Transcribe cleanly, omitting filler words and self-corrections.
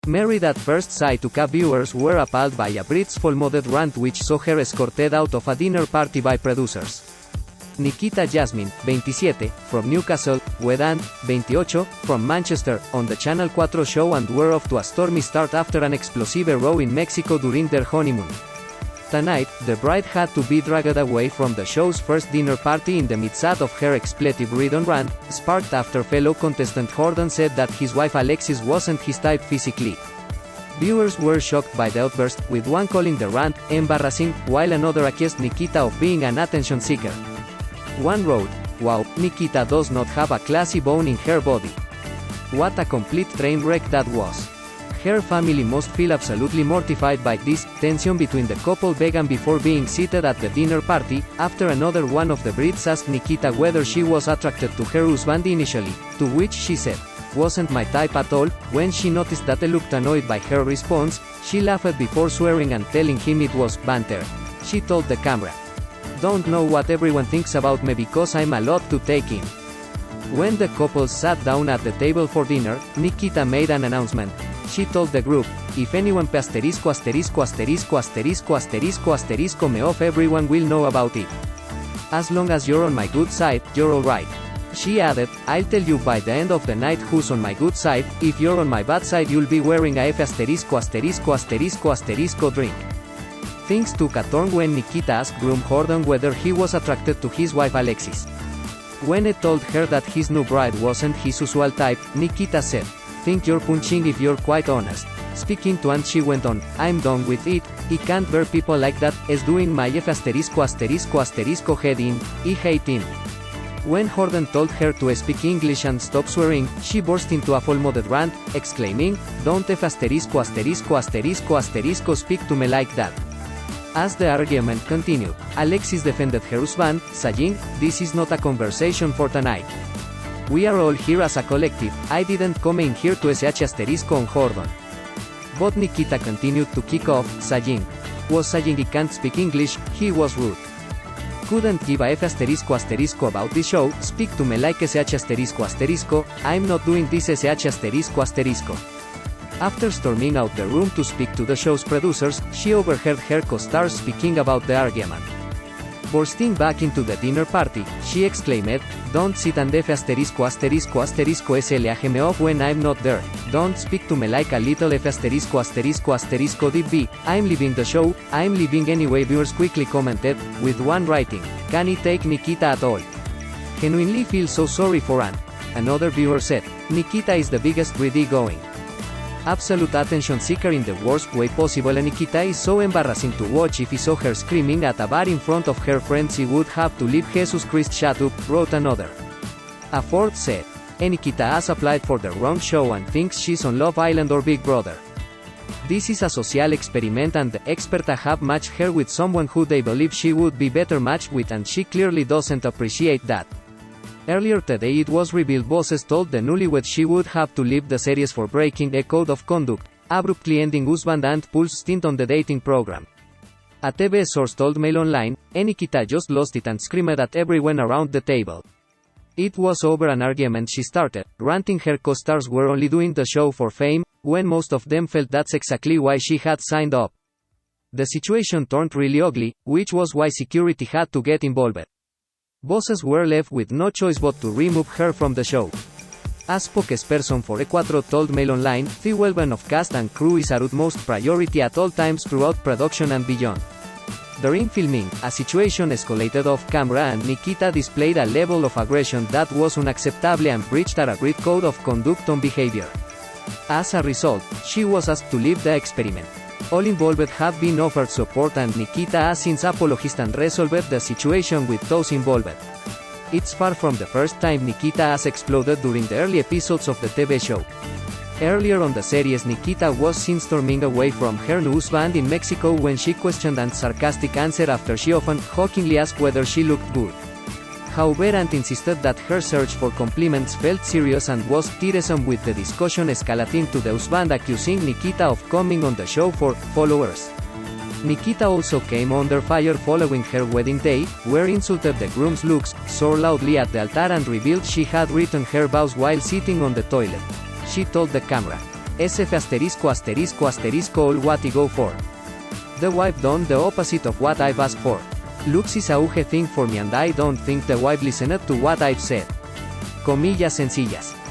Married at First Sight UK viewers were appalled by a Brit's foulmouthed rant which saw her escorted out of a dinner party by producers. Nikita Jasmine, 27, from Newcastle, rant, 28, from Manchester, on the Channel 4 show and were off to a stormy start after an explosive row in Mexico during their honeymoon. Tonight, the bride had to be dragged away from the show's first dinner party in the midst of her expletive ridden rant, sparked after fellow contestant Gordon said that his wife Alexis wasn't his type physically. Viewers were shocked by the outburst, with one calling the rant embarrassing, while another accused Nikita of being an attention seeker. One wrote, "Wow, Nikita does not have a classy bone in her body. What a complete train wreck that was. Her family must feel absolutely mortified by this." Tension between the couple began before being seated at the dinner party, after another one of the Brits asked Nikita whether she was attracted to her husband initially, to which she said, "Wasn't my type at all." When she noticed that he looked annoyed by her response, she laughed before swearing and telling him it was banter. She told the camera, "Don't know what everyone thinks about me because I'm a lot to take in." When the couple sat down at the table for dinner, Nikita made an announcement. She told the group, "If anyone me off, everyone will know about it. As long as you're on my good side, you're alright." She added, "I'll tell you by the end of the night who's on my good side. If you're on my bad side, you'll be wearing a F*** drink." Things took a turn when Nikita asked groom Gordon whether he was attracted to his wife Alexis. When he told her that his new bride wasn't his usual type, Nikita said, "Think you're punching if you're quite honest." Speaking to Ant, she went on, "I'm done with it. I can't bear people like that, is doing my F*** head in. I hate him." When Gordon told her to speak English and stop swearing, she burst into a foulmouthed rant, exclaiming, "Don't F*** speak to me like that." As the argument continued, Alexis defended her husband, saying, "This is not a conversation for tonight. We are all here as a collective. I didn't come in here to sh* on Gordon." But Nikita continued to kick off, saying, "Was saying he can't speak English, he was rude. Couldn't give a F*** about this show, speak to me like sh**, I'm not doing this sh**. After storming out the room to speak to the show's producers, she overheard her co-stars speaking about the argument. Bursting back into the dinner party, she exclaimed, "Don't sit and F*** me off when I'm not there. Don't speak to me like a little F*** DB, I'm leaving the show, I'm leaving anyway." Viewers quickly commented, with one writing, "Can he take Nikita at all? Genuinely feel so sorry for Ant." Another viewer said, "Nikita is the biggest greedy going. Absolute attention seeker in the worst way possible, and Nikita is so embarrassing to watch. If he saw her screaming at a bar in front of her friends he would have to leave. Jesus Christ, shut up," wrote another. A fourth said, "Nikita has applied for the wrong show and thinks she's on Love Island or Big Brother. This is a social experiment and the experts have matched her with someone who they believe she would be better matched with, and she clearly doesn't appreciate that." Earlier today it was revealed bosses told the newlywed she would have to leave the series for breaking a code of conduct, abruptly ending husband Ant Pul's stint on the dating program. A TV source told Mail Online, "Nikita just lost it and screamed at everyone around the table. It was over an argument she started, ranting her co-stars were only doing the show for fame, when most of them felt that's exactly why she had signed up. The situation turned really ugly, which was why security had to get involved. Bosses were left with no choice but to remove her from the show." A spokesperson for E4 told Mail Online, "The well-being of cast and crew is our utmost priority at all times throughout production and beyond." During filming, a situation escalated off camera and Nikita displayed a level of aggression that was unacceptable and breached a agreed code of conduct on behavior. As a result, she was asked to leave the experiment. All involved have been offered support and Nikita has since apologized and resolved the situation with those involved. It's far from the first time Nikita has exploded during the early episodes of the TV show. Earlier on the series, Nikita was seen storming away from her new husband in Mexico when she questioned Ant's sarcastic answer after she often jokingly asked whether she looked good. However, Ant insisted that her search for compliments felt serious and was tiresome, with the discussion escalating to the husband accusing Nikita of coming on the show for followers. Nikita also came under fire following her wedding day, where insulted the groom's looks, swore loudly at the altar and revealed she had written her vows while sitting on the toilet. She told the camera, SF asterisco asterisco asterisco all what I go for. The wife done the opposite of what I've asked for. Looks is a huge thing for me and I don't think the wife listened to what I've said. Comillas sencillas.